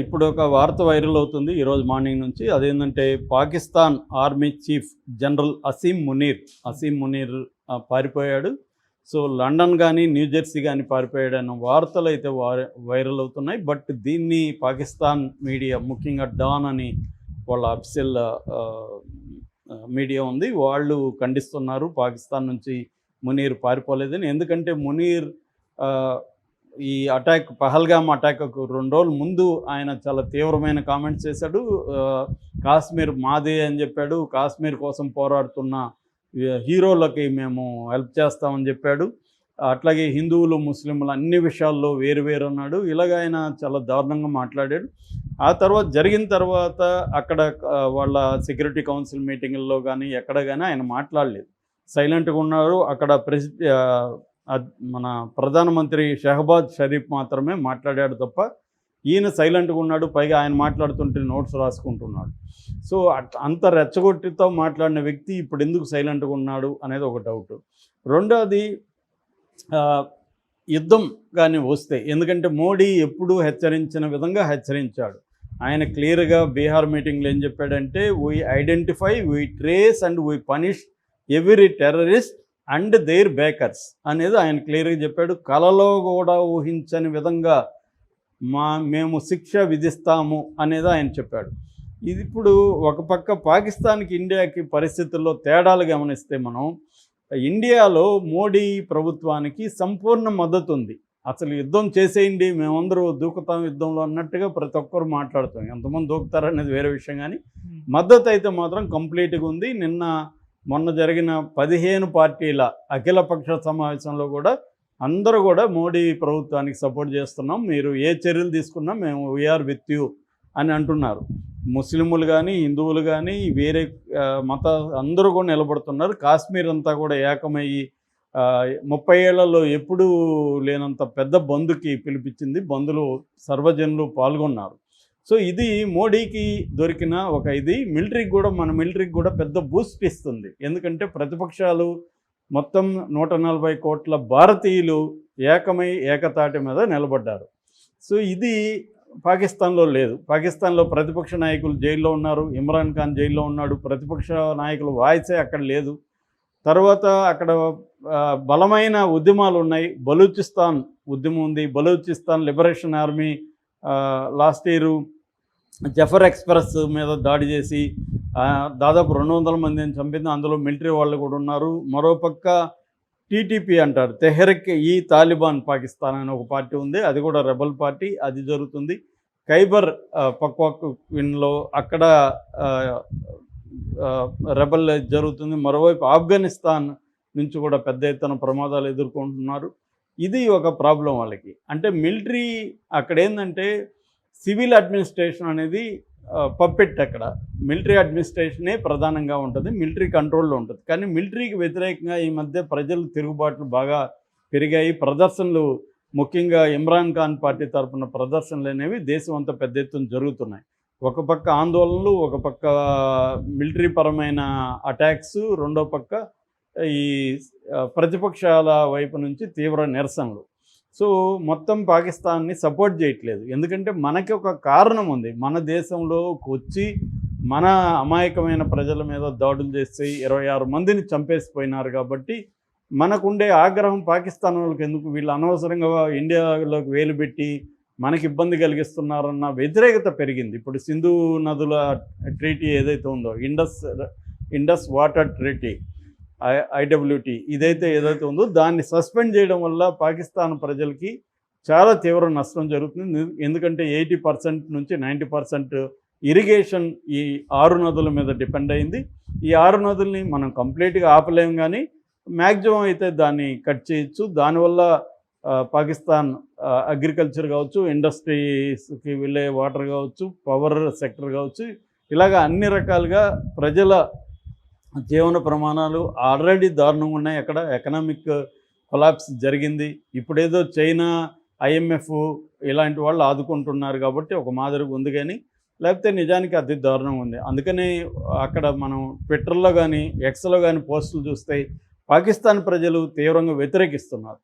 ఇప్పుడు ఒక వార్త వైరల్ అవుతుంది ఈరోజు మార్నింగ్ నుంచి. అదేంటంటే Pakistan army chief general Asim Munir పారిపోయాడు. సో లండన్ కానీ న్యూజెర్సీ కానీ పారిపోయాడన్న వార్తలు అయితే వైరల్ అవుతున్నాయి. బట్ దీన్ని పాకిస్తాన్ మీడియా, ముఖ్యంగా డాన్ అని వాళ్ళ అఫీషియల్ మీడియా ఉంది, వాళ్ళు ఖండిస్తున్నారు పాకిస్తాన్ నుంచి మునీర్ పారిపోలేదని. ఎందుకంటే మునీర్ ఈ పహల్గామ్ అటాక్కు 2 రోజుల ముందు ఆయన చాలా తీవ్రమైన కామెంట్స్ చేశాడు. కాశ్మీర్ మాదే అని చెప్పాడు. కాశ్మీర్ కోసం పోరాడుతున్న హీరోలకి మేము హెల్ప్ చేస్తామని చెప్పాడు. అట్లాగే హిందువులు, ముస్లింలు అన్ని విషయాల్లో వేరు అన్నాడు. ఇలాగ ఆయన చాలా దారుణంగా మాట్లాడాడు. ఆ తర్వాత జరిగిన తర్వాత అక్కడ వాళ్ళ సెక్యూరిటీ కౌన్సిల్ మీటింగుల్లో కానీ ఎక్కడ కానీ ఆయన మాట్లాడలేదు, సైలెంట్గా ఉన్నారు. అక్కడ మన ప్రధానమంత్రి షెహబాజ్ షరీఫ్ మాత్రమే మాట్లాడాడు తప్ప ఈయన సైలెంట్గా ఉన్నాడు. పైగా ఆయన మాట్లాడుతుంటే నోట్స్ రాసుకుంటున్నాడు. సో అంత రెచ్చగొట్టితో మాట్లాడిన వ్యక్తి ఇప్పుడు ఎందుకు సైలెంట్గా ఉన్నాడు అనేది ఒక డౌట్. రెండోది, యుద్ధం కానీ వస్తే, ఎందుకంటే మోడీ ఎప్పుడూ హెచ్చరించిన విధంగా హెచ్చరించాడు. ఆయన క్లియర్గా బీహార్ మీటింగ్లో ఏం చెప్పాడంటే, we identify, we trace and we punish every terrorist and their backers అనేది ఆయన క్లియర్గా చెప్పాడు. కలలో కూడా ఊహించని విధంగా మేము శిక్ష విధిస్తాము అనేది ఆయన చెప్పాడు. ఇది ఇప్పుడు ఒక పక్క పాకిస్తాన్కి, ఇండియాకి పరిస్థితుల్లో తేడాలు గమనిస్తే మనం ఇండియాలో మోడీ ప్రభుత్వానికి సంపూర్ణ మద్దతు ఉంది. అసలు యుద్ధం చేసేయండి, మేమందరూ దూకుతాం యుద్ధంలో అన్నట్టుగా ప్రతి ఒక్కరు మాట్లాడుతాం. ఎంతమంది దూకుతారనేది వేరే విషయం, కానీ మద్దతు అయితే మాత్రం కంప్లీట్గా ఉంది. మొన్న జరిగిన 15 పార్టీల అఖిలపక్ష సమావేశంలో కూడా అందరూ కూడా మోడీ ప్రభుత్వానికి సపోర్ట్ చేస్తున్నాం, మీరు ఏ చర్యలు తీసుకున్నా మేము వీఆర్ విత్ యూ అని అంటున్నారు. ముస్లింలు కానీ, హిందువులు కానీ, వేరే మత అందరూ కూడా నిలబడుతున్నారు. కాశ్మీర్ అంతా కూడా ఏకమయ్యి 30 ఏళ్లలో ఎప్పుడూ లేనంత పెద్ద బంద్కి పిలిపించింది. బంద్లో సర్వజనులు పాల్గొన్నారు. సో ఇది మోడీకి దొరికిన ఒక మిలిటరీకి కూడా, మన మిలిటరీకి కూడా పెద్ద బూస్ట్ ఇస్తుంది. ఎందుకంటే ప్రతిపక్షాలు మొత్తం 140 కోట్ల భారతీయులు ఏకమై ఏకతాటి మీద నిలబడ్డారు. సో ఇది పాకిస్తాన్లో లేదు. పాకిస్తాన్లో ప్రతిపక్ష నాయకులు జైల్లో ఉన్నారు. ఇమ్రాన్ ఖాన్ జైల్లో ఉన్నాడు. ప్రతిపక్ష నాయకుల వాయిసే అక్కడ లేదు. తర్వాత అక్కడ బలమైన ఉద్యమాలు ఉన్నాయి. బలూచిస్తాన్ ఉద్యమం ఉంది. Balochistan Liberation Army last year Jaffar Express మీద దాడి చేసి దాదాపు 200 మందిని చంపింది. అందులో మిలిటరీ వాళ్ళు కూడా ఉన్నారు. మరోపక్క టీటీపీ అంటారు, తెహ్రిక్ ఈ తాలిబాన్ పాకిస్తాన్ అనే ఒక పార్టీ ఉంది, అది కూడా రెబల్ పార్టీ, అది జరుగుతుంది. ఖైబర్ పఖ్తూన్ఖ్వాలో అక్కడ రెబల్ జరుగుతుంది. మరోవైపు ఆఫ్ఘనిస్తాన్ నుంచి కూడా పెద్ద ఎత్తున ప్రమాదాలు ఎదుర్కొంటున్నారు. ఇది ఒక ప్రాబ్లం వాళ్ళకి. అంటే మిలిటరీ అక్కడ ఏంటంటే సివిల్ అడ్మినిస్ట్రేషన్ అనేది పప్పెట్, అక్కడ మిలిటరీ అడ్మినిస్ట్రేషనే ప్రధానంగా ఉంటుంది, మిలిటరీ కంట్రోల్లో ఉంటుంది. కానీ మిలిటరీకి వ్యతిరేకంగా ఈ మధ్య ప్రజలు తిరుగుబాట్లు బాగా పెరిగాయి. ప్రదర్శనలు, ముఖ్యంగా ఇమ్రాన్ ఖాన్ పార్టీ తరఫున ప్రదర్శనలు అనేవి దేశం అంతా పెద్ద ఎత్తున జరుగుతున్నాయి. ఒక పక్క ఆందోళనలు, ఒక పక్క మిలిటరీ పరమైన అటాక్స్, రెండో పక్క ఈ ప్రతిపక్షాల వైపు నుంచి తీవ్ర నిరసనలు. సో మొత్తం పాకిస్తాన్ని సపోర్ట్ చేయట్లేదు. ఎందుకంటే మనకి ఒక కారణం ఉంది. మన దేశంలోకి వచ్చి మన అమాయకమైన ప్రజల మీద దాడులు చేసి 26 మందిని చంపేసిపోయినారు. కాబట్టి మనకుండే ఆగ్రహం పాకిస్తాన్ వాళ్ళకి ఎందుకు, వీళ్ళు అనవసరంగా ఇండియాలోకి వేలు పెట్టి మనకి ఇబ్బంది కలిగిస్తున్నారన్న వ్యతిరేకత పెరిగింది. ఇప్పుడు సింధు నదుల ట్రీటీ ఏదైతే ఉందో, ఇండస్ వాటర్ ట్రీటీ, IWT, ఏదైతే ఉందో దాన్ని సస్పెండ్ చేయడం వల్ల పాకిస్తాన్ ప్రజలకి చాలా తీవ్ర నష్టం జరుగుతుంది. ఎందుకంటే 80% నుంచి 90% ఇరిగేషన్ ఈ 6 నదుల మీద డిపెండ్ అయింది. ఈ 6 నదుల్ని మనం కంప్లీట్గా ఆపలేం, కానీ మ్యాక్సిమం అయితే దాన్ని కట్ చేయొచ్చు. దానివల్ల పాకిస్తాన్ అగ్రికల్చర్ కావచ్చు, ఇండస్ట్రీస్కి వెళ్ళే వాటర్ కావచ్చు, పవర్ సెక్టర్ కావచ్చు, ఇలాగ అన్ని రకాలుగా ప్రజల జీవన ప్రమాణాలు ఆల్రెడీ దారుణంగా ఉన్నాయి. అక్కడ ఎకనామిక్ కొలాప్స్ జరిగింది. ఇప్పుడేదో చైనా, IMF ఇలాంటి వాళ్ళు ఆదుకుంటున్నారు కాబట్టి ఒక మాదిరిగా ఉంది, కానీ లేకపోతే నిజానికి అతి దారుణంగా ఉంది. అందుకని అక్కడ మనం ట్విట్టర్లో కానీ, ఎక్స్లో కానీ పోస్టులు చూస్తే పాకిస్తాన్ ప్రజలు తీవ్రంగా వ్యతిరేకిస్తున్నారు.